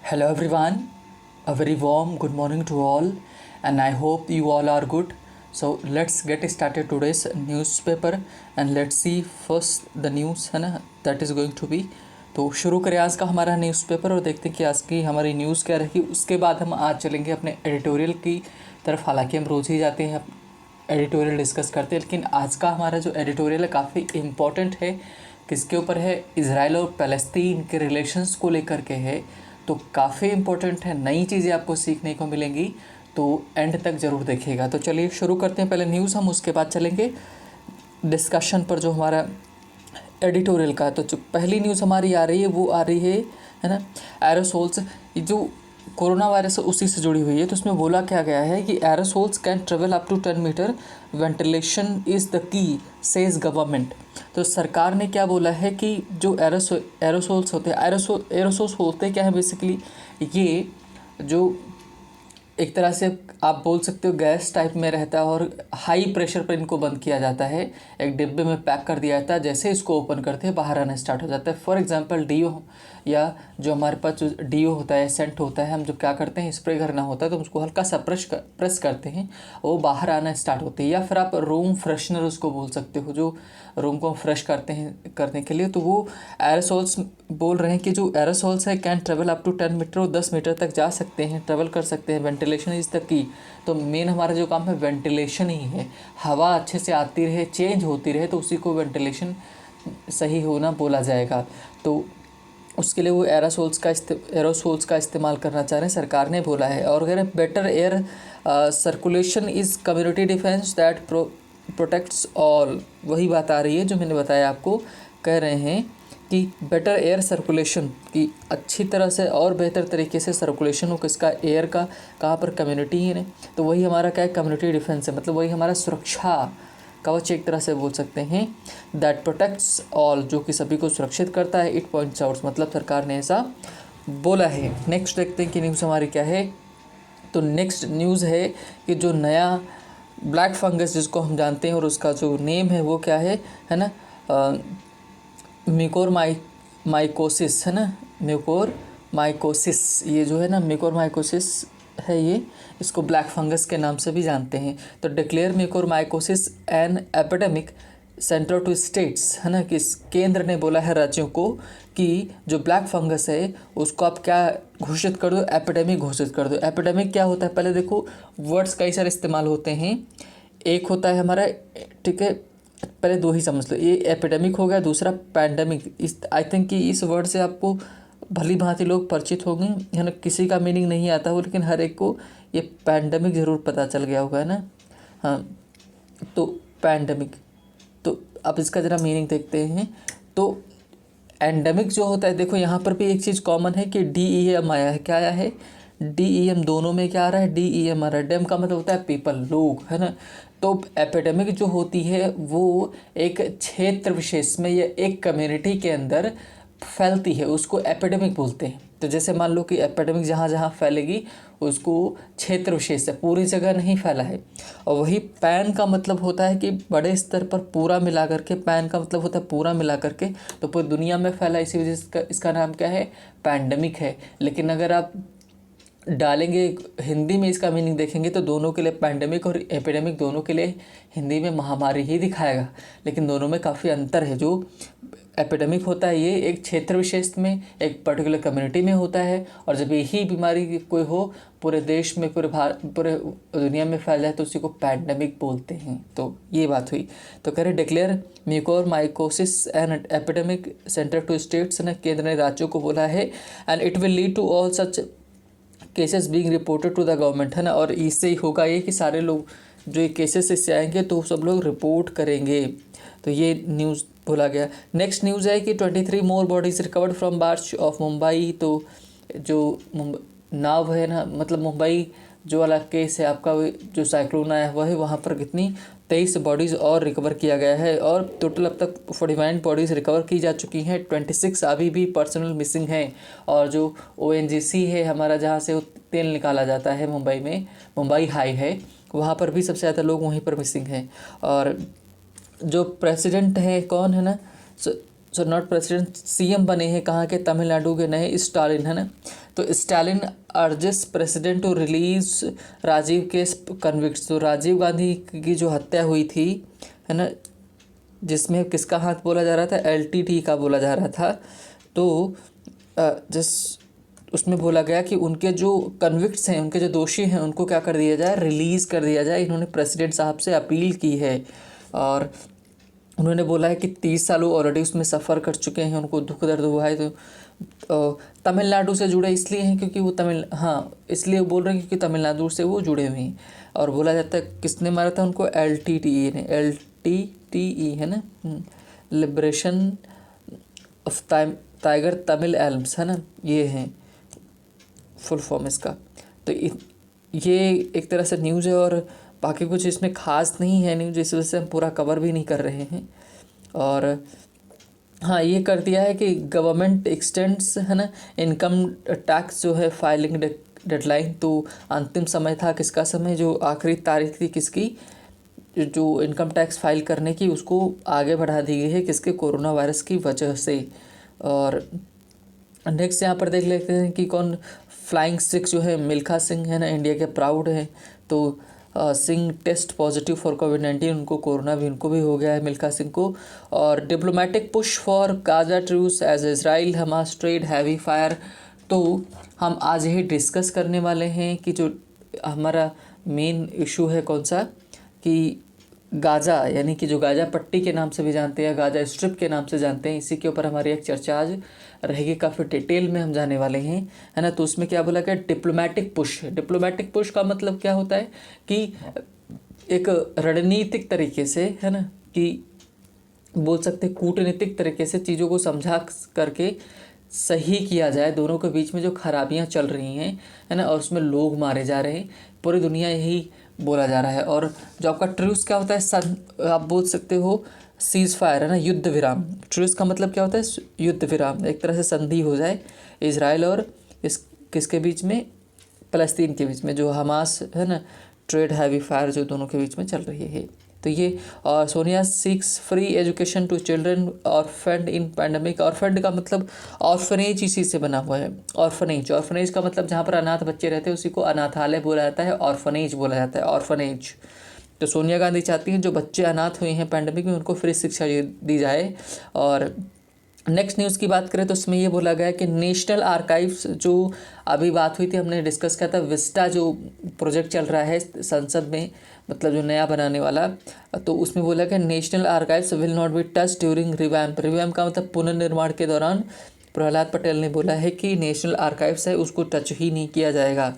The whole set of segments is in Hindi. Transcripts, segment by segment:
Hello everyone, a very warm good morning to all, and I hope you all are good. So let's get started today's newspaper and let's see first the news है ना that is going to be. तो शुरू करें आज का हमारा न्यूज़पेपर और देखते हैं कि आज की हमारी न्यूज़ क्या रहेगी। उसके बाद हम आज चलेंगे अपने एडिटोरियल की तरफ। हालांकि हम रोज़ ही जाते हैं एडिटोरियल डिस्कस करते हैं, लेकिन आज का हमारा जो एडिटोरियल है काफ़ी इम्पोर्टेंट है। किसके ऊपर है? इज़राइल और फ़लस्तीन के रिलेशंस को लेकर के है, तो काफ़ी इम्पोर्टेंट है। नई चीज़ें आपको सीखने को मिलेंगी, तो एंड तक ज़रूर देखिएगा। तो चलिए शुरू करते हैं पहले न्यूज़ हम, उसके बाद चलेंगे डिस्कशन पर जो हमारा एडिटोरियल का। तो जो पहली न्यूज़ हमारी आ रही है वो आ रही है ना, एरोसोल्स जो कोरोना वायरस उसी से जुड़ी हुई है। तो उसमें बोला क्या गया है कि aerosols can travel up to 10 metre, ventilation is the key says government. तो सरकार ने क्या बोला है कि जो एरोसोल्स होते हैं, एरोसोल्स होते क्या है बेसिकली, ये जो एक तरह से आप बोल सकते हो गैस टाइप में रहता है और हाई प्रेशर पर इनको बंद किया जाता है, एक डिब्बे में पैक कर दिया जाता है। जैसे इसको ओपन करते हैं बाहर आना स्टार्ट हो जाता है। फॉर एग्जांपल डीओ, या जो हमारे पास जो डीओ होता है, सेंट होता है, हम जब क्या करते हैं स्प्रे करना होता है तो उसको हल्का सा प्रेस करते हैं, वो बाहर आना स्टार्ट होती है। या फिर आप रूम फ्रेशनर उसको बोल सकते हो, जो रूम को फ्रेश करते हैं करने के लिए। तो वो एरोसोल्स बोल रहे हैं कि जो एरोसोल्स है can travel up to 10 metre, वो 10 मीटर तक जा सकते हैं, ट्रेवल कर सकते हैं। वेंटिलेशन इज़ द की। तो मेन हमारा जो काम है वेंटिलेशन ही है, हवा अच्छे से आती रहे, चेंज होती रहे, तो उसी को वेंटिलेशन सही होना बोला जाएगा। तो उसके लिए वो एरोसोल्स का इस्तेमाल करना चाह रहे हैं, सरकार ने बोला है। और कह रहे हैं better air circulation is community defence that protects all. वही बात आ रही है जो मैंने बताया आपको। कह रहे हैं कि बेटर एयर सर्कुलेशन की अच्छी तरह से और बेहतर तरीके से सर्कुलेशन हो किसका, एयर का, कहाँ पर, कम्युनिटी है। तो वही हमारा क्या है, कम्युनिटी डिफेंस है, मतलब वही हमारा सुरक्षा कवच एक तरह से बोल सकते हैं। दैट प्रोटेक्ट्स ऑल, जो कि सभी को सुरक्षित करता है। इट पॉइंट्स आउट, मतलब सरकार ने ऐसा बोला है। नेक्स्ट देखते हैं कि न्यूज़ हमारी क्या है। तो नेक्स्ट न्यूज़ है कि जो नया ब्लैक फंगस जिसको हम जानते हैं और उसका जो नेम है वो क्या है ना, म्यूकोर माइकोसिस है ना, म्यूकोर माइकोसिस, ये जो है ना म्यूकोर माइकोसिस है, ये इसको ब्लैक फंगस के नाम से भी जानते हैं। तो declare mucor mycosis an epidemic centre to states है ना, कि केंद्र ने बोला है राज्यों को कि जो ब्लैक फंगस है उसको आप क्या घोषित कर दो, एपिडेमिक घोषित कर दो। एपिडेमिक क्या होता है, पहले देखो वर्ड्स कई सारे इस्तेमाल होते हैं। एक होता है हमारा, ठीक है, पहले दो ही समझ लो, ये एपिडेमिक हो गया, दूसरा पैंडेमिक। इस आई थिंक कि इस वर्ड से आपको भली भांति लोग परिचित होंगे, है ना। किसी का मीनिंग नहीं आता हो, लेकिन हर एक को ये पैंडेमिक ज़रूर पता चल गया होगा, है ना। हाँ, तो पैंडेमिक, तो अब इसका ज़रा मीनिंग देखते हैं। तो एंडेमिक जो होता है, देखो यहाँ पर भी एक चीज़ कॉमन है कि DEM आया है। क्या आया है? DEM, दोनों में क्या आ रहा है? DEM आ रहा है। डेम का मतलब होता है पीपल, लोग, है ना। तो एपिडेमिक जो होती है वो एक क्षेत्र विशेष में या एक कम्युनिटी के अंदर फैलती है, उसको एपिडेमिक बोलते हैं। तो जैसे मान लो कि एपिडेमिक जहाँ जहाँ फैलेगी उसको क्षेत्र विशेष है, पूरी जगह नहीं फैला है। और वही पैन का मतलब होता है कि बड़े स्तर पर पूरा मिला करके, पैन का मतलब होता है पूरा मिला करके, तो पूरी दुनिया में फैला, इसी वजह से इसका नाम क्या है, पैंडेमिक है। लेकिन अगर आप डालेंगे हिंदी में इसका मीनिंग देखेंगे तो दोनों के लिए, पैंडेमिक और एपिडेमिक दोनों के लिए हिंदी में महामारी ही दिखाएगा, लेकिन दोनों में काफ़ी अंतर है। जो एपिडेमिक होता है ये एक क्षेत्र विशेष में, एक पर्टिकुलर कम्युनिटी में होता है, और जब यही बीमारी कोई हो पूरे देश में, पूरे दुनिया में फैल जाए तो उसी को पैंडेमिक बोलते हैं। तो ये बात हुई। तो कह रहे declare mucor mycosis and epidemic centre to states ने, केंद्र ने राज्यों को बोला है, and it will lead to all such cases being reported to the government, है ना। और इससे ही होगा ये कि सारे लोग जो ये केसेस इससे आएंगे तो सब लोग रिपोर्ट करेंगे। तो ये न्यूज़ बोला गया। नेक्स्ट न्यूज़ है कि 23 more bodies recovered from barge of Mumbai. तो जो नाव है ना, मतलब मुंबई जो वाला केस है आपका, जो साइक्लोन आया हुआ है वहाँ पर कितनी 23 बॉडीज़ और रिकवर किया गया है, और टोटल अब तक 49 बॉडीज़ रिकवर की जा चुकी हैं। 26 अभी भी पर्सनल मिसिंग हैं। और जो ONGC है हमारा, जहाँ से तेल निकाला जाता है मुंबई में, मुंबई हाई है, वहाँ पर भी सबसे ज़्यादा लोग वहीं पर मिसिंग हैं। और जो प्रेसिडेंट है कौन है ना, सो नॉट प्रेसिडेंट, CM बने हैं कहाँ के, तमिलनाडु के नए स्टालिन, है ना। तो Stalin urges president to release Rajiv case convicts. तो राजीव गांधी की जो हत्या हुई थी, है ना, जिसमें किसका हाथ बोला जा रहा था, एलटीटी का बोला जा रहा था। तो जिस उसमें बोला गया कि उनके जो कन्विक्ट्स हैं, उनके जो दोषी हैं, उनको क्या कर दिया जाए, रिलीज़ कर दिया जाए। इन्होंने प्रेसिडेंट साहब से अपील की है और उन्होंने बोला है कि 30 साल वो ऑलरेडी उसमें सफ़र कर चुके हैं, उनको दुख दर्द हुआ है। तो तमिलनाडु से जुड़े इसलिए हैं क्योंकि वो इसलिए बोल रहे हैं क्योंकि तमिलनाडु से वो जुड़े हुए हैं। और बोला जाता है किसने मारा था उनको, एलटीटीई ने, एलटीटीई है ना, liberation of tiger Tamil elms, है ना, ये हैं फुल फॉर्म इसका। तो ये एक तरह से न्यूज़ है और बाकी कुछ इसमें खास नहीं है न्यूज़, इस वजह से हम पूरा कवर भी नहीं कर रहे हैं। और हाँ, ये कर दिया है कि गवर्नमेंट एक्सटेंड्स, है ना, इनकम टैक्स जो है फाइलिंग डेडलाइन। तो अंतिम समय था किसका समय, जो आखिरी तारीख थी किसकी, जो इनकम टैक्स फाइल करने की, उसको आगे बढ़ा दी गई है किसके, कोरोना वायरस की वजह से। और नेक्स्ट यहाँ पर देख लेते हैं कि कौन फ्लाइंग सिक्स जो है मिल्खा सिंह, है ना, इंडिया के प्राउड हैं। तो सिंह टेस्ट पॉजिटिव फॉर कोविड-19, उनको कोरोना भी उनको भी हो गया है, मिल्खा सिंह को। और diplomatic push for Gaza truce as Israel Hamas trade heavy fire. तो हम आज यही डिस्कस करने वाले हैं कि जो हमारा मेन इशू है कौन सा, कि गाजा, यानी कि जो गाजा पट्टी के नाम से भी जानते हैं, गाजा स्ट्रिप के नाम से जानते हैं, इसी के ऊपर हमारी एक चर्चा आज रहेगी, काफ़ी डिटेल में हम जाने वाले हैं, है ना। तो उसमें क्या बोला गया, डिप्लोमेटिक पुश। डिप्लोमेटिक पुश का मतलब क्या होता है कि एक रणनीतिक तरीके से, है ना, कि बोल सकते हैं कूटनीतिक तरीके से चीज़ों को समझा करके सही किया जाए, दोनों के बीच में जो खराबियाँ चल रही हैं, है ना, और उसमें लोग मारे जा रहे हैं, पूरी दुनिया यही बोला जा रहा है। और जो आपका ट्रूस क्या होता है, आप बोल सकते हो सीज़ फायर, है ना, युद्ध विराम। ट्रूस का मतलब क्या होता है, युद्ध विराम, एक तरह से संधि हो जाए इजराइल और किसके बीच में, फ़लस्तीन के बीच में, जो हमास है ना, ट्रेड हैवी फायर जो दोनों के बीच में चल रही है। तो ये, और Sonia seeks free education to children orphaned in pandemic. Orphaned का मतलब ऑर्फनेज इसी से बना हुआ है, ऑर्फनेज। ऑर्फनेज का मतलब जहाँ पर अनाथ बच्चे रहते हैं उसी को अनाथालय बोला जाता है, ऑर्फनेज बोला जाता है, ऑर्फनेज। तो सोनिया गांधी चाहती हैं जो बच्चे अनाथ हुए हैं पैंडमिक में उनको फ्री शिक्षा दी जाए। और नेक्स्ट न्यूज़ की बात करें तो उसमें ये बोला गया कि नेशनल आर्काइव्स, जो अभी बात हुई थी, हमने डिस्कस किया था, विस्टा जो प्रोजेक्ट चल रहा है संसद में, मतलब जो नया बनाने वाला, तो उसमें बोला गया national archives will not be touch during revamp. Revamp का मतलब पुनर्निर्माण के दौरान प्रहलाद पटेल ने बोला है कि नेशनल आर्काइव्स है उसको टच ही नहीं किया जाएगा,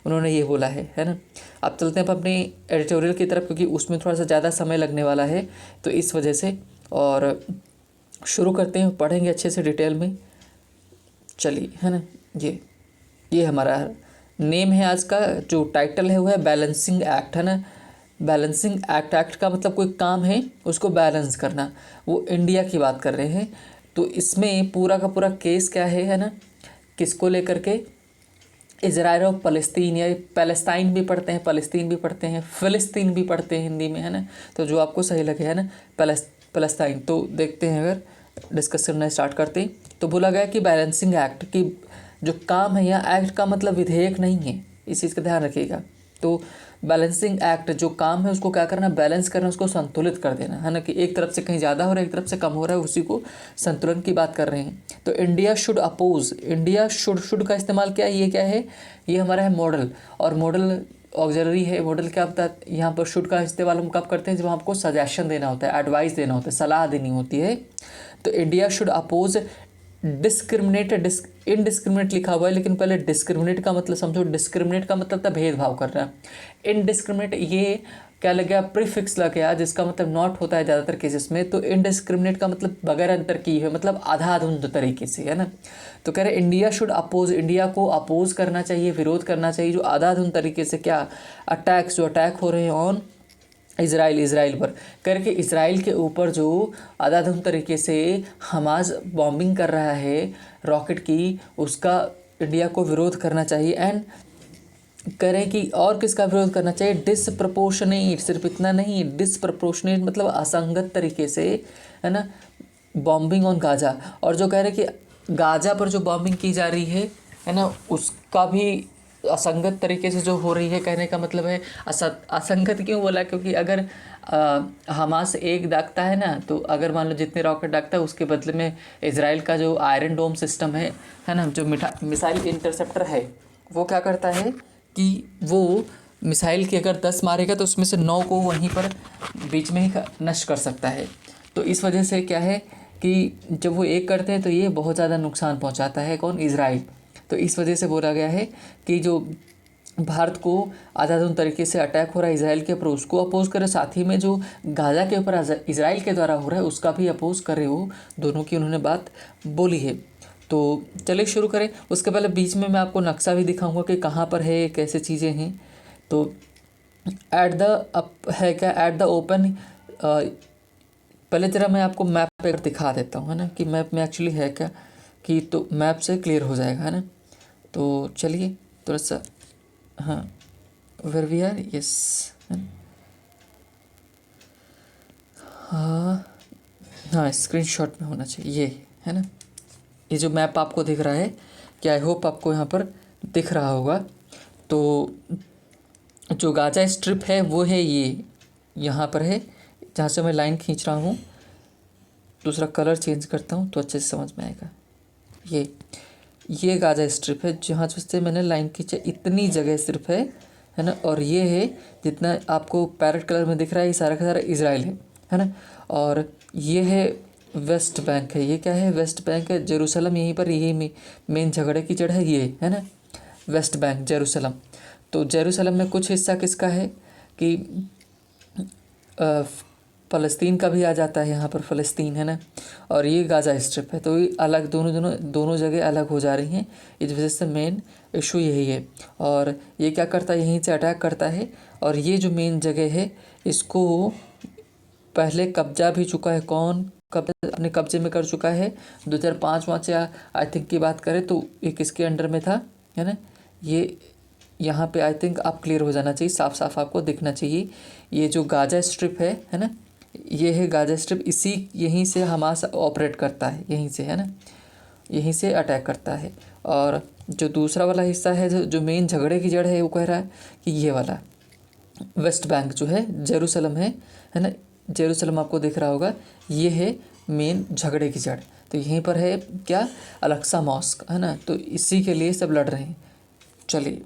उन्होंने ये बोला है ना। अब चलते हैं अपने एडिटोरियल की तरफ, क्योंकि उसमें थोड़ा सा ज़्यादा समय लगने वाला है, तो इस वजह से। और शुरू करते हैं, पढ़ेंगे अच्छे से डिटेल में, चलिए, है ना। ये हमारा नेम है आज का, जो टाइटल है वो है बैलेंसिंग एक्ट, है ना। बैलेंसिंग एक्ट, एक्ट का मतलब कोई काम है उसको बैलेंस करना, वो इंडिया की बात कर रहे हैं। तो इसमें पूरा का पूरा केस क्या है ना, किसको लेकर के, इजराइल और फ़लस्तीन, या पैलेस्टाइन भी पढ़ते हैं, फ़लस्तीन भी पढ़ते हैं, फ़िलिस्तीन भी पढ़ते हैं हिंदी में, है ना। तो जो आपको सही लगे, है ना, पैलेस्टाइन। तो देखते हैं, अगर डिस्कस करना स्टार्ट करते हैं, तो बोला गया कि बैलेंसिंग एक्ट की जो काम है, यहाँ एक्ट का मतलब विधेयक नहीं है, इस चीज़ का ध्यान रखिएगा। तो बैलेंसिंग एक्ट जो काम है उसको क्या करना, बैलेंस करना, उसको संतुलित कर देना, है ना, कि एक तरफ से कहीं ज़्यादा हो रहा है, एक तरफ से कम हो रहा है, उसी को संतुलन की बात कर रहे हैं। तो India should oppose, India should का इस्तेमाल क्या है, ये क्या है, ये हमारा है मॉडल, और मॉडल ऑक्सिलरी है। मॉडल क्या होता है, यहाँ पर शुड का इस्तेमाल हम कब करते हैं, जब आपको सजेशन देना होता है, एडवाइस देना होता है, सलाह देनी होती है। तो India should oppose discriminate, indiscriminate लिखा हुआ है, लेकिन पहले डिस्क्रिमिनेट का मतलब समझो। डिस्क्रिमिनेट का मतलब था भेदभाव करना, इनडिस्क्रिमिनेट ये क्या लग गया, प्रीफिक्स लग गया, जिसका मतलब नॉट होता है ज़्यादातर केसेस में। तो इनडिस्क्रिमिनेट का मतलब बगैर अंतर की है, मतलब आधाधुंध तरीके से, है ना। तो कह रहे इंडिया शुड अपोज, इंडिया को अपोज करना चाहिए, विरोध करना चाहिए, जो आधाधुंध तरीके से क्या, अटैक्स जो अटैक हो रहे हैं ऑन इजराइल पर, करके इजराइल के ऊपर जो आधाधुंध तरीके से हमास बॉम्बिंग कर रहा है रॉकेट की, उसका इंडिया को विरोध करना चाहिए। एंड करें कि और किसका विरोध करना चाहिए, डिसप्रपोर्शनेट, सिर्फ इतना नहीं, डिसप्रपोर्शनेट मतलब असंगत तरीके से, है ना, बॉम्बिंग ऑन गाजा। और जो कह रहे कि गाजा पर जो बॉम्बिंग की जा रही है है ना, उसका भी असंगत तरीके से जो हो रही है, कहने का मतलब है असंगत क्यों बोला, क्योंकि अगर हमास एक दागता है ना, तो अगर मान लो जितने रॉकेट दागता है उसके बदले में इसराइल का जो आयरन डोम सिस्टम है ना, जो मिसाइल इंटरसेप्टर है, वो क्या करता है कि वो मिसाइल की अगर 10 मारेगा तो उसमें से 9 को वहीं पर बीच में ही नष्ट कर सकता है। तो इस वजह से क्या है कि जब वो एक करते हैं तो ये बहुत ज़्यादा नुकसान पहुंचाता है, कौन, इजराइल। तो इस वजह से बोला गया है कि जो भारत को आधाधुन तरीके से अटैक हो रहा है इसराइल के ऊपर, उसको अपोज करे, साथ ही में जो गाज़ा के ऊपर इसराइल के द्वारा हो रहा है उसका भी अपोज करे, वो दोनों की उन्होंने बात बोली है। तो चलिए शुरू करें। उसके पहले बीच में मैं आपको नक्शा भी दिखाऊंगा कि कहाँ पर है, कैसे चीज़ें हैं। तो एट द अप है क्या, एट द ओपन, पहले ज़रा मैं आपको मैप पे दिखा देता हूँ, है ना, कि मैप में एक्चुअली है क्या, कि तो मैप से क्लियर हो जाएगा, है ना। तो चलिए थोड़ा सा, हाँ, वेर वी आर, यस, हाँ हाँ, स्क्रीनशॉट में होना चाहिए ये, है ना। ये जो मैप आपको दिख रहा है, कि आई होप आपको यहाँ पर दिख रहा होगा। तो जो गाजा स्ट्रिप है वो है ये, यहाँ पर है जहाँ से मैं लाइन खींच रहा हूँ। दूसरा कलर चेंज करता हूँ तो अच्छे से समझ में आएगा। ये गाजा स्ट्रिप है जहाँ से मैंने लाइन खींचा, इतनी जगह सिर्फ है ना। और ये है जितना आपको पैरेट कलर में दिख रहा है, ये सारा का सारा इजराइल है ना। और ये है वेस्ट बैंक है, ये क्या है, वेस्ट बैंक है, जेरूसलम, यहीं पर यही मेन झगड़े की जड़ है ये, है ना, वेस्ट बैंक जेरूसलम। तो जेरूसलम में कुछ हिस्सा किसका है कि फ़लस्तीन का भी आ जाता है यहाँ पर, फ़लस्तीन, है ना। और ये गाज़ा स्ट्रिप है, तो ये अलग, दोनों जगह अलग हो जा रही हैं। इस वजह से मेन इशू यही है। और ये क्या करता है, यहीं से अटैक करता है। और ये जो मेन जगह है, इसको पहले कब्जा भी चुका है, कौन कब्जा अपने कब्जे में कर चुका है 2005 या आई थिंक की बात करें तो ये किसके अंडर में था, है ना। ये यहाँ पे आई थिंक आप क्लियर हो जाना चाहिए, साफ साफ आपको दिखना चाहिए। ये जो गाजा स्ट्रिप है ना, ये है गाजा स्ट्रिप, यहीं से हमास ऑपरेट करता है, यहीं से, है ना, यहीं से अटैक करता है। और जो दूसरा वाला हिस्सा है, जो मेन झगड़े की जड़ है, वो कह रहा है कि ये वाला वेस्ट बैंक जो है जेरूसलम है ना, जेरूसलम आपको दिख रहा होगा, ये है मेन झगड़े की जड़। तो यहीं पर है क्या, अल-अक्सा मॉस्क, है ना। तो इसी के लिए सब लड़ रहे हैं। चलिए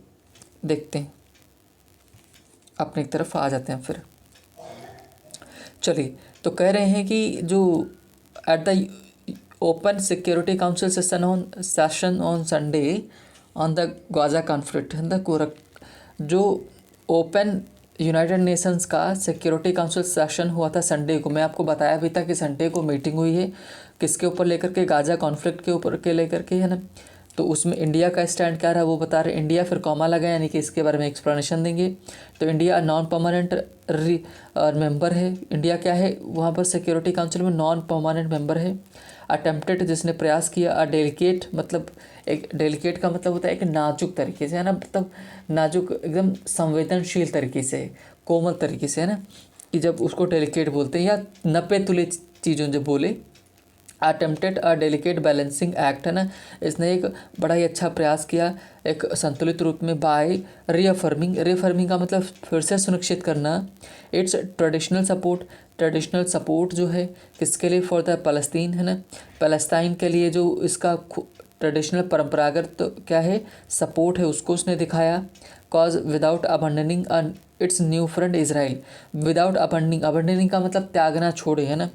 देखते हैं, अपनी तरफ आ जाते हैं फिर। चलिए, तो कह रहे हैं कि जो at the open security council session on Sunday on the Gaza conflict, है ना, जो ओपन यूनाइटेड नेशंस का सिक्योरिटी काउंसिल सेशन हुआ था संडे को। मैं आपको बताया भी था कि संडे को मीटिंग हुई है, किसके ऊपर लेकर के, गाजा कॉन्फ्लिक्ट के ऊपर के लेकर के, है ना। तो उसमें इंडिया का स्टैंड क्या रहा वो बता रहे, इंडिया, फिर कॉमा लगा, यानी कि इसके बारे में एक्सप्लेनेशन देंगे। तो इंडिया नॉन परमानेंट मेंबर है। इंडिया क्या है वहाँ पर सिक्योरिटी काउंसिल में, नॉन परमानेंट मेंबर है। अटेम्प्टेड, जिसने प्रयास किया। डेलिकेट, मतलब एक डेलिकेट का मतलब होता है एक नाजुक तरीके से, है ना, मतलब नाजुक, एकदम संवेदनशील तरीके से, कोमल तरीके से, है ना, कि जब उसको डेलिकेट बोलते हैं, या नपे तुले चीज़ों जो बोले। अटेम्प्टेड अ डेलिकेट बैलेंसिंग एक्ट, है ना, इसने एक बड़ा ही अच्छा प्रयास किया एक संतुलित रूप में, बाय रीअफर्मिंग का मतलब फिर से सुनिश्चित करना, इट्स ट्रेडिशनल सपोर्ट जो है किसके लिए, फॉर द पैलेस्टीन, है ना, पैलेस्टाइन के लिए जो इसका ट्रेडिशनल परंपरागत तो क्या है सपोर्ट है, उसको उसने दिखाया। Cause without abandoning its new friend Israel, without abandoning का मतलब त्यागना, छोड़े, है ना,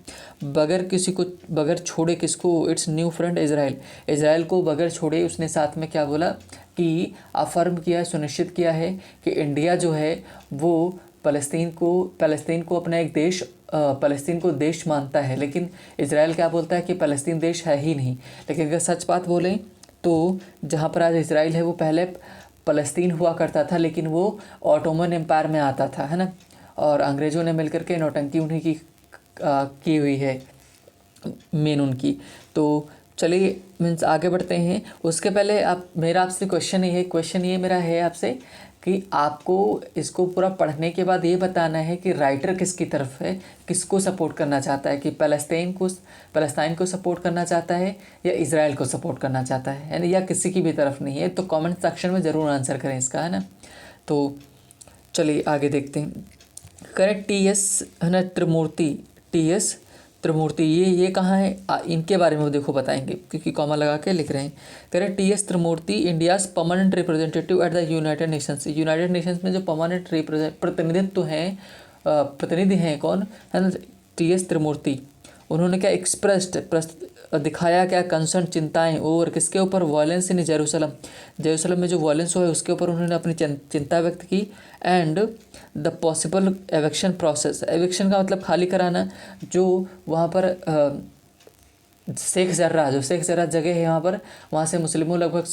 बगैर छोड़े किसको, इट्स न्यू फ्रेंड इसराइल को बगैर छोड़े उसने साथ में क्या बोला कि अफर्म किया, सुनिश्चित किया है कि इंडिया जो है वो फ़लस्तीन को अपना एक देश, फ़लस्तीन को देश मानता है। लेकिन इसराइल क्या बोलता है कि फ़लस्तीन देश है ही नहीं। लेकिन अगर सच बात बोलें तो जहाँ पर आज इसराइल है वो पहले फ़लस्तीन हुआ करता था, लेकिन वो ऑटोमन एम्पायर में आता था, है ना। और अंग्रेज़ों ने मिलकर के नौटंकी उन्हीं की हुई है मेन उनकी। तो चलिए मीन्स आगे बढ़ते हैं। उसके पहले मेरा आपसे क्वेश्चन ये मेरा है आपसे कि आपको इसको पूरा पढ़ने के बाद ये बताना है कि राइटर किसकी तरफ है, किसको सपोर्ट करना चाहता है, कि पैलेस्टाइन को सपोर्ट करना चाहता है या इज़राइल को सपोर्ट करना चाहता है ना, या किसी की भी तरफ नहीं है। तो कमेंट सेक्शन में ज़रूर आंसर करें इसका, है ना। तो चलिए आगे देखते हैं। करेक्ट टीएस है ना, टीएस त्रिमूर्ति, ये कहाँ है, इनके बारे में देखो बताएंगे क्योंकि कॉमा लगा के लिख रहे हैं। Correct TS Tirumurti India's permanent representative at the United Nations. United Nations में जो परमानेंट प्रतिनिधित्व हैं, प्रतिनिधि हैं कौन, है ना, टीएस त्रिमूर्ति। उन्होंने क्या दिखाया क्या कंसर्न, चिंताएं, और किसके ऊपर, वायलेंस इन जेरूसलम में जो वायलेंस हुआ है उसके ऊपर उन्होंने अपनी चिंता व्यक्त की। And the possible eviction process, eviction का मतलब खाली कराना, जो वहाँ पर शेख जर्रा जगह है यहाँ पर, वहाँ से मुस्लिमों लगभग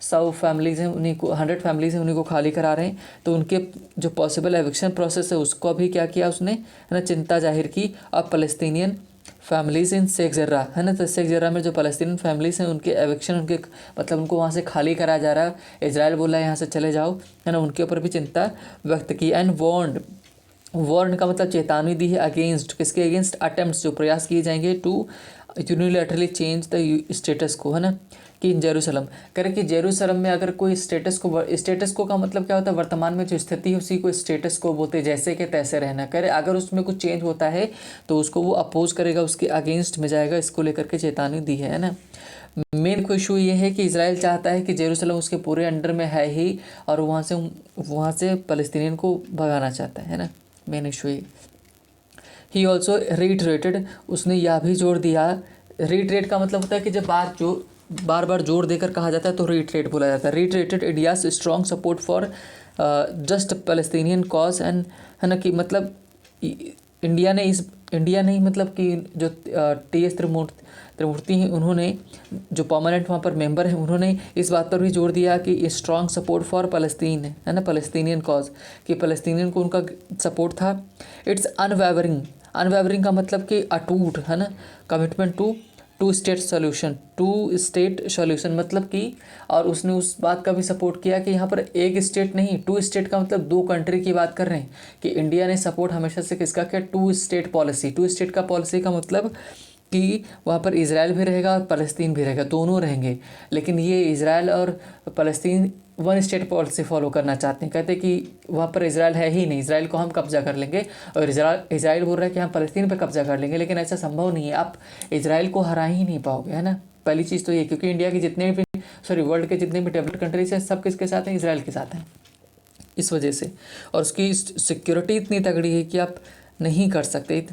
100 फैमिलीज़ हैं, उन्हीं को 100 फैमिलीज़ हैं, उन्हीं को खाली करा रहे हैं। तो उनके जो पॉसिबल एविक्शन प्रोसेस है उसको अभी क्या किया उसने, है ना, चिंता जाहिर की। अब पैलेस्टीनियन फैमिलीज़ इन शेख जर्रा, है ना, तो शेख जर्रा में जो पैलेस्टीनियन फैमिलीज़ हैं उनके एविक्शन, उनके मतलब उनको वहाँ से खाली कराया जा रहा है, इजराइल बोला है यहाँ से चले जाओ, है ना, उनके ऊपर भी चिंता व्यक्त की। एंड वार्न का मतलब चेतावनी दी है अगेंस्ट, किसके अगेंस्ट, अटेम्प्ट्स, जो प्रयास किए जाएंगे to unilaterally change the status quo, है ना, कि जेरूसलम करे कि जेरूसलम में अगर कोई स्टेटस को का मतलब क्या होता है, वर्तमान में जो स्थिति है उसी को स्टेटस को बोलते, जैसे के तैसे रहना। करे अगर उसमें कुछ चेंज होता है तो उसको वो अपोज करेगा, उसके अगेंस्ट में जाएगा, इसको लेकर के चेतावनी दी है ना। मेन इशू ये है कि इजराइल चाहता है कि जेरूसलम उसके पूरे अंडर में है ही, और वहाँ से फ़लस्तीनियन को भगाना चाहता है ना, मेन इशू ये। ही ऑल्सो रीटरेटेड, उसने यह भी जोर दिया, रीटरेट का मतलब होता है कि जब बार बार जोर देकर कहा जाता है तो रीटरेट बोला जाता है। Reiterated India's strong support for just Palestinian cause and, है ना, कि मतलब इंडिया ने मतलब कि जो टीएस त्रिमूर्ति हैं उन्होंने, जो परमानेंट वहाँ पर मेंबर हैं, उन्होंने इस बात पर भी जोर दिया कि स्ट्रॉन्ग सपोर्ट फॉर फ़लस्तीन है ना, पैलेस्टीनियन कॉज, कि पैलेस्टीनियन को उनका सपोर्ट था। इट्स अनवेवरिंग का मतलब कि अटूट, है ना, कमिटमेंट टू स्टेट सोल्यूशन मतलब कि, और उसने उस बात का भी सपोर्ट किया कि यहाँ पर एक स्टेट नहीं, 2 स्टेट का मतलब 2 कंट्री की बात कर रहे हैं, कि इंडिया ने सपोर्ट हमेशा से किसका किया, 2 स्टेट पॉलिसी। 2 स्टेट का पॉलिसी का मतलब कि वहाँ पर इजराइल भी रहेगा और फ़लस्तीन भी रहेगा, दोनों रहेंगे। लेकिन ये इजराइल और फ़लस्तीन 1 स्टेट पॉलिसी फॉलो करना चाहते हैं, कहते हैं कि वहाँ पर इजराइल है ही नहीं, इजराइल को हम कब्जा कर लेंगे, और इजराइल बोल रहा है कि हम फ़लस्तीन पर कब्जा कर लेंगे। लेकिन ऐसा संभव नहीं है, आप इजराइल को हरा ही नहीं पाओगे, है ना। पहली चीज़ तो ये, क्योंकि इंडिया के जितने भी वर्ल्ड के जितने भी डेवलप्ड कंट्रीज हैं सब किसके साथ हैं, इजराइल के साथ हैं, इस वजह से। और उसकी सिक्योरिटी इतनी तगड़ी है कि आप नहीं कर सकते।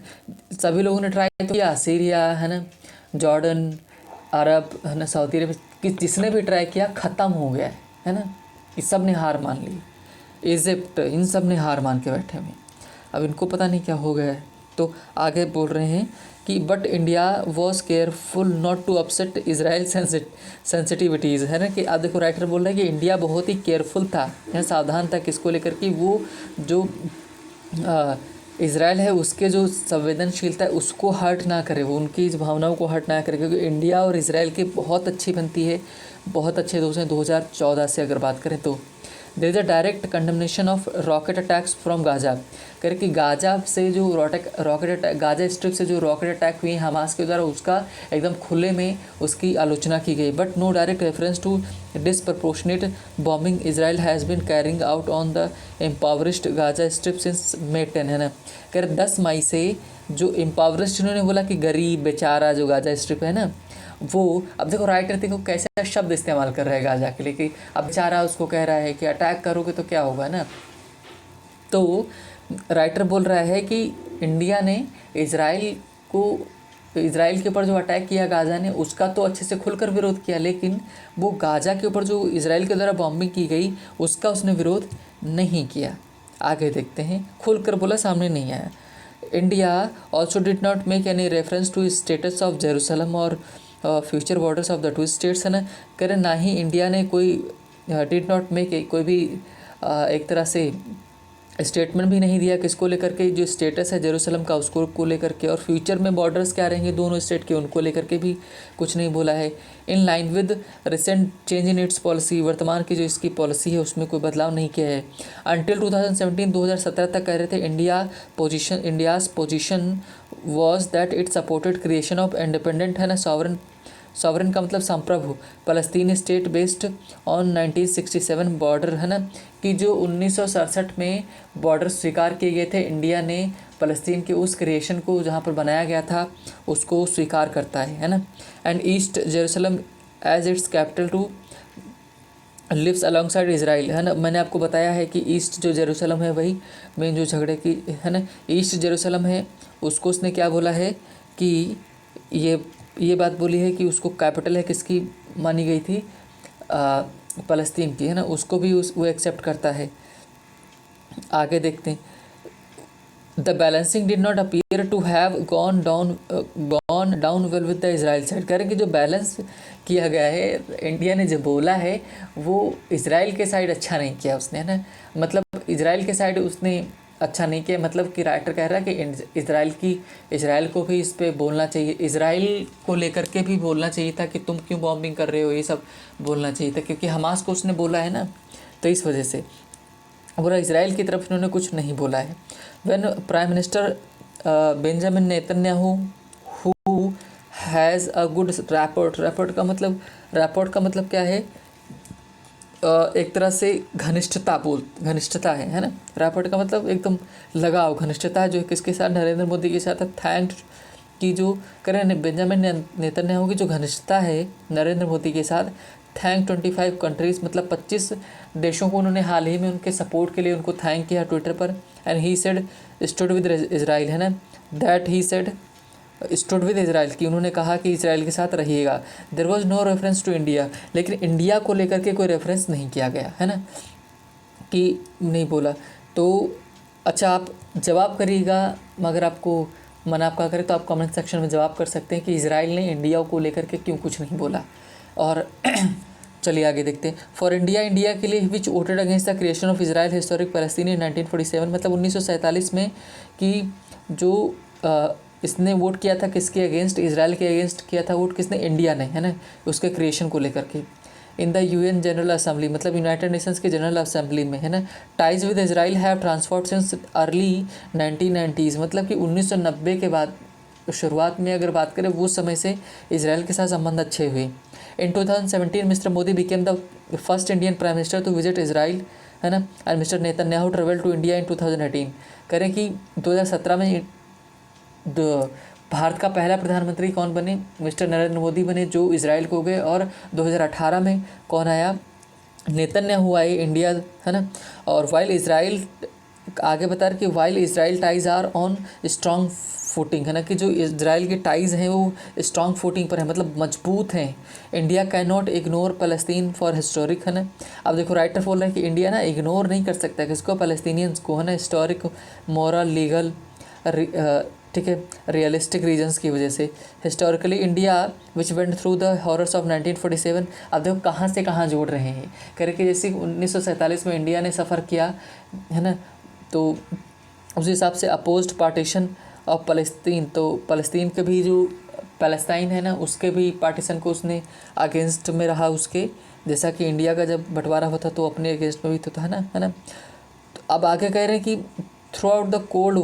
सभी लोगों ने ट्राई किया, सीरिया, है ना, जॉर्डन, अरब, है ना, सऊदी अरब, कि जिसने भी ट्राई किया ख़त्म हो गया है ना, कि सब ने हार मान ली। इजिप्ट, इन सब ने हार मान के बैठे हुए, अब इनको पता नहीं क्या हो गया है। तो आगे बोल रहे हैं कि but India was careful not to upset Israel sensitivities, है ना, कि अब देखो राइटर बोल रहे हैं कि इंडिया बहुत ही केयरफुल था, है, सावधान था, किसको लेकर कि वो जो इजराइल है उसके जो संवेदनशीलता है उसको हर्ट ना करे, वो उनकी भावनाओं को हर्ट ना करे, क्योंकि इंडिया और इजराइल की बहुत अच्छी बनती है, बहुत अच्छे दोस्त हैं। 2014 से अगर बात करें तो there is a direct condemnation of rocket attacks from Gaza, कर कि गाजा से जो गाजा स्ट्रिप से जो रॉकेट अटैक हुए हमास के द्वारा, उसका एकदम खुले में उसकी आलोचना की गई। But no direct reference to disproportionate bombing Israel has been carrying out on the impoverished Gaza strip since May 10, है ना। कर 10 मई से जो एम्पावरिस्ड, उन्होंने बोला कि गरीब बेचारा जो गाजा स्ट्रिप है ना, वो, अब देखो राइटर देखो कैसे शब्द इस्तेमाल कर रहे हैं गाजा के लिए, कि अब बेचारा उसको कह रहा है कि अटैक करोगे तो क्या होगा ना। तो राइटर बोल रहा है कि इंडिया ने इजराइल के ऊपर जो अटैक किया गाजा ने, उसका तो अच्छे से खुलकर विरोध किया, लेकिन वो गाजा के ऊपर जो इजराइल के द्वारा बॉम्बिंग की गई उसका उसने विरोध नहीं किया। आगे देखते हैं, खुलकर बोला, सामने नहीं आया। India also did not make any reference to status of Jerusalem और future borders of the 2 states, है ना, करें ना ही इंडिया ने कोई डिड नॉट मेक कोई भी एक तरह से स्टेटमेंट भी नहीं दिया किसको लेकर के, जो स्टेटस है जेरूसलम का उसको को लेकर के, और फ्यूचर में बॉर्डर्स क्या रहेंगे दोनों स्टेट के उनको लेकर के भी कुछ नहीं बोला है। In line with recent change in its policy, वर्तमान की जो इसकी पॉलिसी है उसमें कोई बदलाव नहीं किया है। अनटिल 2017 तक कह रहे थे India's position was that it supported creation of independent है ना सॉवरन का मतलब संप्रभु फ़लस्तीन स्टेट बेस्ड ऑन 1967 बॉर्डर है ना, कि जो 1967 में बॉर्डर स्वीकार किए गए थे, इंडिया ने फ़लस्तीन के उस क्रिएशन को जहाँ पर बनाया गया था उसको स्वीकार करता है ना। And East Jerusalem as its capital to lives alongside Israel है ना। मैंने आपको बताया है कि ईस्ट जो जेरूसलम है वही मेन जो झगड़े की है ना, ईस्ट जेरूसलम है उसको उसने क्या बोला है कि ये बात बोली है कि उसको कैपिटल है किसकी मानी गई थी, फ़लस्तीन की है ना, उसको भी वो एक्सेप्ट करता है। आगे देखते हैं, the balancing did not appear to have gone down well with the Israel side. कह रहे हैं कि जो बैलेंस किया गया है, इंडिया ने जो बोला है वो इजराइल के साइड अच्छा नहीं किया उसने है ना, मतलब इजराइल के साइड उसने अच्छा नहीं किया, मतलब कि राइटर कह रहा है कि इजराइल को भी इस पे बोलना चाहिए, इजराइल को लेकर के भी बोलना चाहिए था कि तुम क्यों बॉम्बिंग कर रहे हो, ये सब बोलना चाहिए था, क्योंकि हमास को उसने बोला है ना, तो इस वजह से पूरा इजराइल की तरफ इन्होंने कुछ नहीं बोला है। When prime minister Benjamin Netanyahu who has a good rapport का मतलब क्या है, एक तरह से घनिष्ठता है ना। रैपोर्ट का मतलब एकदम लगाव, घनिष्ठता जो है किसके साथ, नरेंद्र मोदी के साथ। थैंक्स की जो करें बेंजामिन नेतन्याहू की जो घनिष्ठता है नरेंद्र मोदी के साथ, थैंक 25 कंट्रीज़ मतलब 25 देशों को उन्होंने हाल ही में उनके सपोर्ट के लिए उनको थैंक किया ट्विटर पर। And he said stood with Israel है ना, that he said stood with Israel की उन्होंने कहा कि इसराइल के साथ रहिएगा। There was no reference to India, लेकिन इंडिया को लेकर के कोई रेफरेंस नहीं किया गया है ना, कि नहीं बोला। तो अच्छा आप जवाब करिएगा, मगर आपको मन आपका करे तो आप कमेंट सेक्शन में जवाब कर सकते हैं कि इजराइल ने इंडिया को लेकर के क्यों कुछ नहीं बोला। और चलिए आगे देखते हैं। फॉर इंडिया के लिए which voted against the creation of Israel historic Palestine in 1947, मतलब 1947 में कि जो इसने वोट किया था किसके अगेंस्ट, इसराइल के अगेंस्ट किया था वोट किसने, इंडिया ने है ना, उसके क्रिएशन को लेकर के। In the UN general assembly मतलब यूनाइटेड नेशंस के जनरल असेंबली में है ना, ties with Israel have transformed since early 1990s, मतलब कि 1990 के बाद शुरुआत में अगर बात करें वो समय से इसराइल के साथ संबंध अच्छे हुए। In 2017 mister Modi became the first Indian prime minister to visit Israel है ना, and mister Netanyahu travel to India in 2018। करें कि 2017 में भारत का पहला प्रधानमंत्री कौन बने, मिस्टर नरेंद्र मोदी बने जो इसराइल को गए, और 2018 में कौन आया, नेतन्याहू आए इंडिया है ना। और वाइल इसराइल आगे बता रहे कि while Israel ties are on strong footing है ना, कि जो इसराइल के टाइज़ हैं वो स्ट्रॉन्ग फुटिंग पर है, मतलब मजबूत हैं। India can not ignore Palestine for historic है ना। अब देखो राइटर बोल रहे हैं कि इंडिया ना इग्नोर नहीं कर सकता किसको, पैलेस्टीनियंस को है ना, हिस्टोरिक मॉरल लीगल ठीक है रियलिस्टिक रीजंस की वजह से। Historically India which went through the horrors of 1947, अब देखो कहाँ से कहाँ जोड़ रहे हैं, कह रहे कि जैसे 1947 में इंडिया ने सफ़र किया है ना, तो उस हिसाब से अपोज्ड पार्टीशन ऑफ फ़लस्तीन, तो फ़लस्तीन के भी जो पैलेस्टाइन है ना उसके भी पार्टीशन को उसने अगेंस्ट में रहा उसके, जैसा कि इंडिया का जब बंटवारा होता तो अपने अगेंस्ट में भी तो है ना। तो अब आगे कह रहे हैं कि through out the cold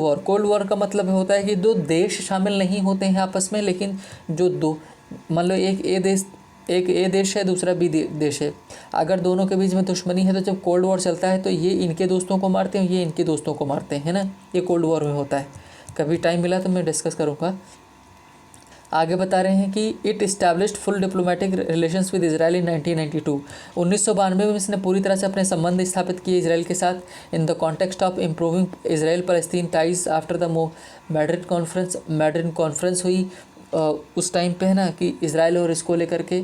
war का मतलब होता है कि दो देश शामिल नहीं होते हैं आपस में, लेकिन जो दो मान लो एक ए देश है दूसरा बी देश है, अगर दोनों के बीच में दुश्मनी है तो जब कोल्ड वॉर चलता है तो ये इनके दोस्तों को मारते हैं, ये इनके दोस्तों को मारते हैं ना, ये कोल्ड वॉर में होता है। कभी टाइम मिला तो मैं डिस्कस करूँगा। आगे बता रहे हैं कि it established full diplomatic relations with Israel in 1992, 1992 में इसने पूरी तरह से अपने संबंध स्थापित किए इसराइल के साथ in the context of improving Israel Palestine ties after the Madrid conference हुई उस टाइम पे है ना, कि इसराइल और इसको लेकर के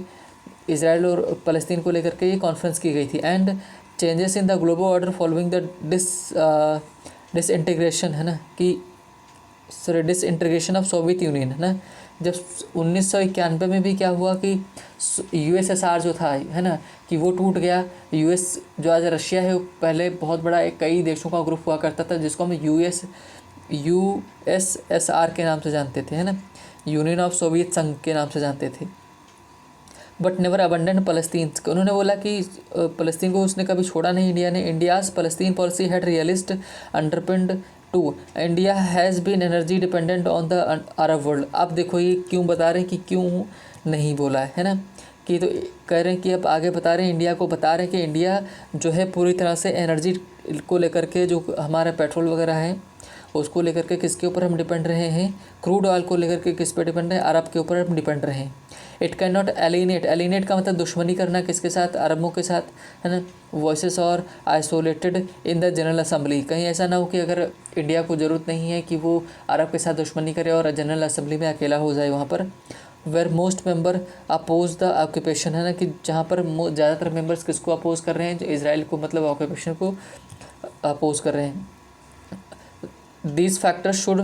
इसराइल और फ़लस्तीन को लेकर के ये कॉन्फ्रेंस की गई थी। And changes in the global order following the disintegration है ना, कि डिसइंटीग्रेशन ऑफ सोवियत यूनियन है ना, जब 1991 में भी क्या हुआ कि यूएसएसआर जो था है ना कि वो टूट गया। यूएस जो आज रशिया है वो पहले बहुत बड़ा एक कई देशों का ग्रुप हुआ करता था जिसको हम यूएसएसआर के नाम से जानते थे, है ना, यूनियन ऑफ सोवियत संघ के नाम से जानते थे। बट नेवर अबंडन पलस्तीन, उन्होंने बोला कि फ़लस्तीन को उसने कभी छोड़ा नहीं इंडिया ने। India's Palestine policy had realist underpinned to India has been energy dependent on the Arab world. अब देखो ये क्यों बता रहे हैं कि क्यों नहीं बोला है ना, कि तो कह रहे हैं कि अब आगे बता रहे हैं, इंडिया को बता रहे हैं कि इंडिया जो है पूरी तरह से एनर्जी को लेकर के जो हमारा पेट्रोल वगैरह है उसको लेकर के किसके ऊपर हम डिपेंड रहे हैं, क्रूड ऑयल को लेकर के किस पे डिपेंड है, अरब के ऊपर हम डिपेंड रहे हैं। इट कैन नॉट एलिनेट का मतलब दुश्मनी करना किसके साथ, अरबों के साथ, है ना, वॉइसेस और isolated in the general assembly. कहीं ऐसा ना हो कि अगर इंडिया को ज़रूरत नहीं है कि वो अरब के साथ दुश्मनी करे और जनरल असेंबली में अकेला हो जाए वहाँ पर। Where most member oppose the occupation, है ना, कि जहाँ पर ज़्यादातर मेंबर्स किसको अपोज कर रहे हैं, जो इसराइल को मतलब ऑक्यूपेशन को अपोज कर रहे हैं। These factors should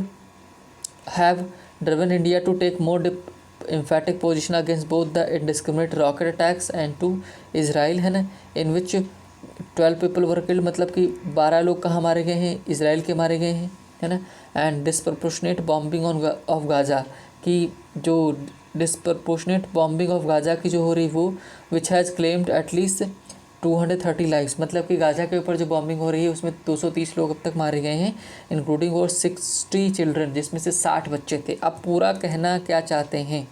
have driven India to take more emphatic position against both the indiscriminate rocket attacks and to Israel, है ना, in which 12 people were killed, मतलब कि 12 लोग कहाँ मारे गए हैं, इसराइल के मारे गए हैं, है ना, and disproportionate bombing of Gaza, कि जो disproportionate bombing of Gaza की जो हो रही वो which has claimed at least 230 lives, मतलब कि गाजा के ऊपर जो बॉम्बिंग हो रही है उसमें 230 लोग अब तक मारे गए हैं, इंक्लूडिंग और 60 चिल्ड्रन, जिसमें से 60 बच्चे थे। अब पूरा कहना क्या चाहते हैं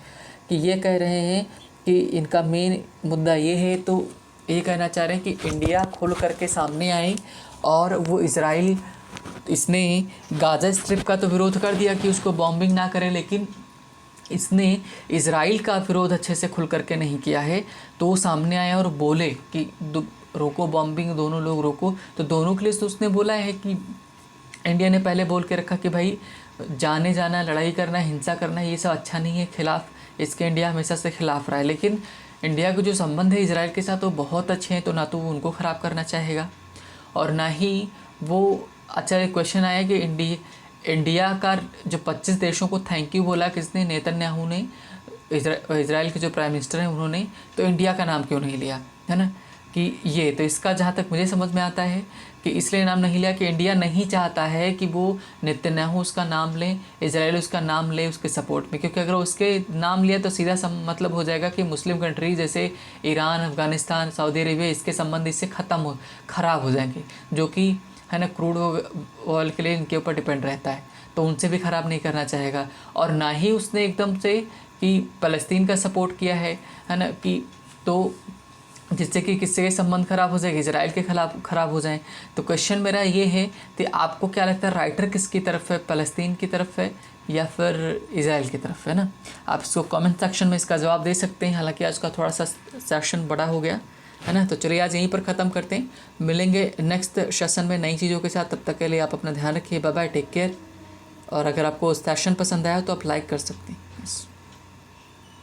कि ये कह रहे हैं कि इनका मेन मुद्दा ये है, तो ये कहना चाह रहे हैं कि इंडिया खुल करके सामने आए और वो इसराइल, इसने गाजा स्ट्रिप का तो विरोध कर दिया कि उसको बॉम्बिंग ना करें, लेकिन इसने इसराइल का विरोध अच्छे से खुल करके नहीं किया है। तो वो सामने आए और बोले कि रोको बॉम्बिंग, दोनों लोग रोको। तो दोनों के लिए तो उसने बोला है कि इंडिया ने पहले बोल के रखा कि भाई जाने जाना, लड़ाई करना, हिंसा करना ये सब अच्छा नहीं है, खिलाफ इसके इंडिया हमेशा से खिलाफ रहा है। लेकिन इंडिया के जो संबंध है इसराइल के साथ वो बहुत अच्छे हैं, तो ना तो वो उनको ख़राब करना चाहेगा और ना ही वो। अच्छा एक क्वेश्चन आया कि इंडिया का जो 25 देशों को थैंक यू बोला किसने, नेतन्याहू ने, इसराइल के जो प्राइम मिनिस्टर हैं उन्होंने, तो इंडिया का नाम क्यों नहीं लिया, है ना, कि ये तो इसका जहाँ तक मुझे समझ में आता है कि इसलिए नाम नहीं लिया कि इंडिया नहीं चाहता है कि वो नेतन्याहू उसका नाम लें, इसराइल उसका नाम ले उसके सपोर्ट में, क्योंकि अगर उसके नाम लिया तो सीधा मतलब हो जाएगा कि मुस्लिम कंट्री जैसे ईरान, अफ़गानिस्तान, सऊदी अरेबिया, इसके संबंध इससे ख़राब हो जाएंगे, जो कि है ना क्रूड ऑयल के लिए इनके ऊपर डिपेंड रहता है, तो उनसे भी ख़राब नहीं करना चाहेगा। और ना ही उसने एकदम से कि फ़लस्तीन का सपोर्ट किया है ना, कि तो जिससे कि किससे के संबंध ख़राब हो जाएगी, इसराइल के खिलाफ ख़राब हो जाएं। तो क्वेश्चन मेरा ये है कि आपको क्या लगता है राइटर किसकी तरफ है, फ़लस्तीन की तरफ है या फिर इसराइल की तरफ, है ना। आप इसको कमेंट सेक्शन में इसका जवाब दे सकते हैं। हालांकि आज का थोड़ा सा सेशन बड़ा हो गया, है ना। तो चलिए आज यहीं पर ख़त्म करते हैं, मिलेंगे नेक्स्ट सेशन में नई चीज़ों के साथ। तब तक के लिए आप अपना ध्यान रखिए, बाय बाय, टेक केयर। और अगर आपको सेशन पसंद आया तो आप लाइक कर सकते हैं।